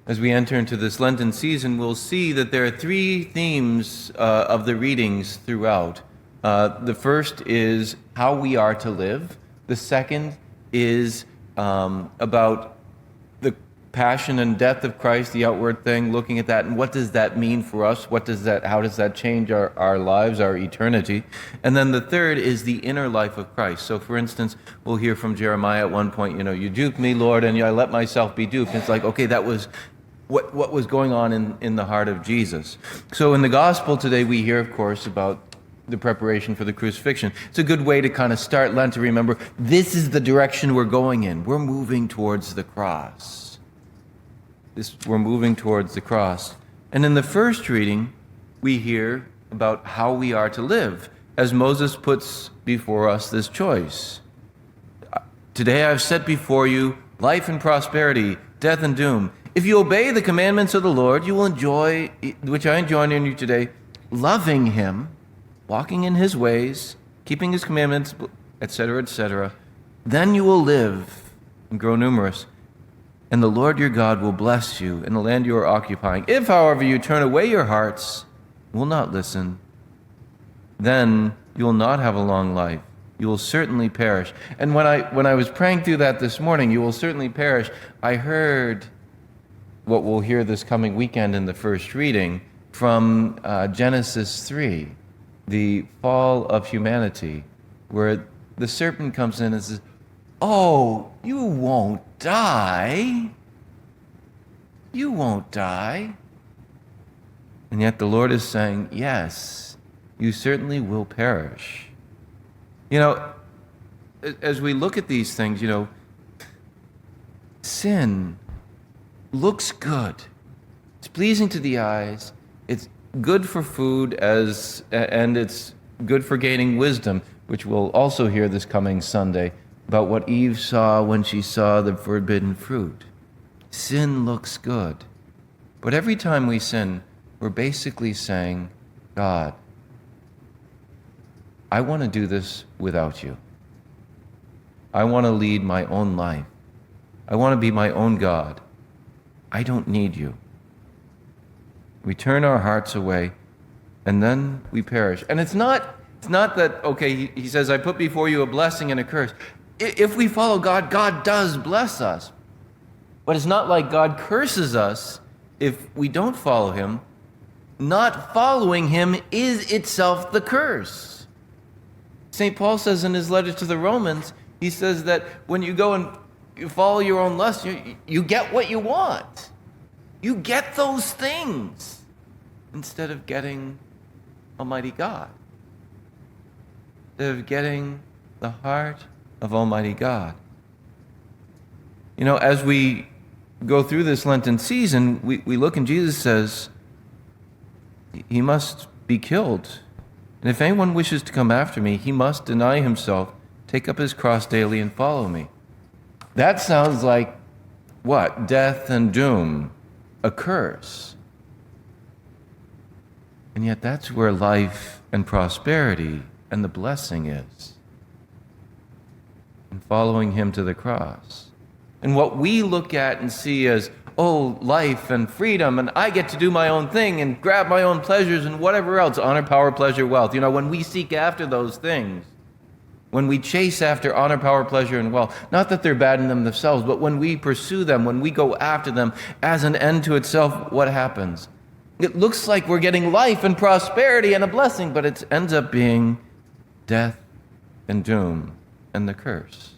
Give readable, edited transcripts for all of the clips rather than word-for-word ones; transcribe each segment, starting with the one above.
As we enter into this Lenten season, we'll see that there are three themes of the readings throughout. The first is how we are to live. The second is about the passion and death of Christ, the outward thing, looking at that, and what does that mean for us? How does that change our lives, our eternity? And then the third is the inner life of Christ. So, for instance, we'll hear from Jeremiah at one point, you duped me, Lord, and I let myself be duped. It's like, okay, that was what was going on in the heart of Jesus. So in the gospel today, we hear, of course, about the preparation for the crucifixion. It's a good way to kind of start Lent, to remember this is the direction we're going in. We're moving towards the cross. We're moving towards the cross. And in the first reading, we hear about how we are to live, as Moses puts before us this choice. Today I've set before you life and prosperity, death and doom. If you obey the commandments of the Lord, you will enjoy, which I enjoin in you today, loving him, walking in his ways, keeping his commandments, etc., etc. Then you will live and grow numerous, and the Lord your God will bless you in the land you are occupying. If, however, you turn away your hearts, will not listen, then you will not have a long life. You will certainly perish. And when I was praying through that this morning, you will certainly perish, I heard what we'll hear this coming weekend in the first reading from Genesis 3, the fall of humanity, where the serpent comes in and says, "Oh, you won't die. You won't die." And yet the Lord is saying, yes, you certainly will perish. As we look at these things, sin looks good. It's pleasing to the eyes. It's good for food, and it's good for gaining wisdom, which we'll also hear this coming Sunday about what Eve saw when she saw the forbidden fruit. Sin looks good. But every time we sin, we're basically saying, God, I want to do this without you. I want to lead my own life. I want to be my own God. I don't need you. We turn our hearts away, and then we perish. And it's not that, okay, he says, I put before you a blessing and a curse. If we follow God, God does bless us. But it's not like God curses us if we don't follow him. Not following him is itself the curse. St. Paul says in his letter to the Romans, he says that when you go and you follow your own lust, you get what you want. You get those things instead of getting Almighty God, instead of getting the heart of Almighty God. As we go through this Lenten season, we look and Jesus says he must be killed. And if anyone wishes to come after me, he must deny himself, take up his cross daily, and follow me. That sounds like what? Death and doom, a curse. And yet that's where life and prosperity and the blessing is. And following him to the cross. And what we look at and see as, life and freedom, and I get to do my own thing and grab my own pleasures and whatever else, honor, power, pleasure, wealth. When we seek after those things, when we chase after honor, power, pleasure, and wealth, not that they're bad in themselves, but when we pursue them, when we go after them as an end to itself, what happens? It looks like we're getting life and prosperity and a blessing, but it ends up being death and doom and the curse.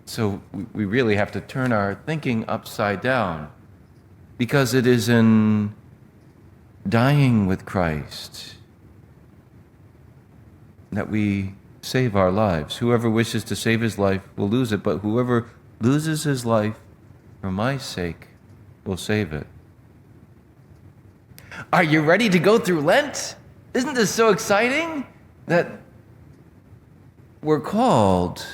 So we really have to turn our thinking upside down, because it is in dying with Christ that we save our lives. Whoever wishes to save his life will lose it, but whoever loses his life for my sake will save it. Are you ready to go through Lent? Isn't this so exciting that we're called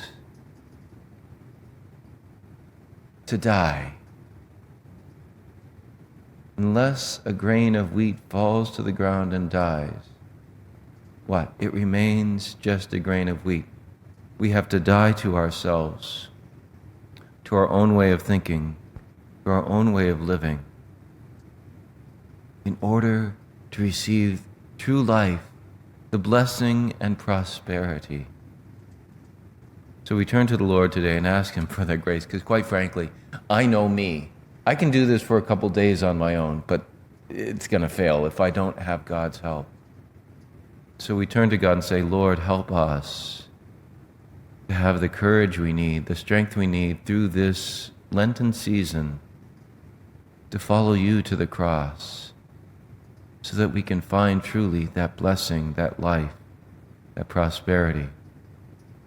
to die? Unless a grain of wheat falls to the ground and dies, what? It remains just a grain of wheat. We have to die to ourselves, to our own way of thinking, to our own way of living in order to receive true life, the blessing and prosperity. So we turn to the Lord today and ask him for that grace, because quite frankly, I know me. I can do this for a couple days on my own, but it's going to fail if I don't have God's help. So we turn to God and say, Lord, help us to have the courage we need, the strength we need through this Lenten season to follow you to the cross so that we can find truly that blessing, that life, that prosperity.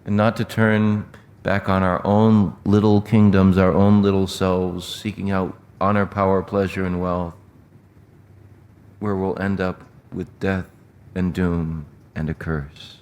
And not to turn back on our own little kingdoms, our own little selves, seeking out honor, power, pleasure, and wealth, where we'll end up with death and doom and a curse.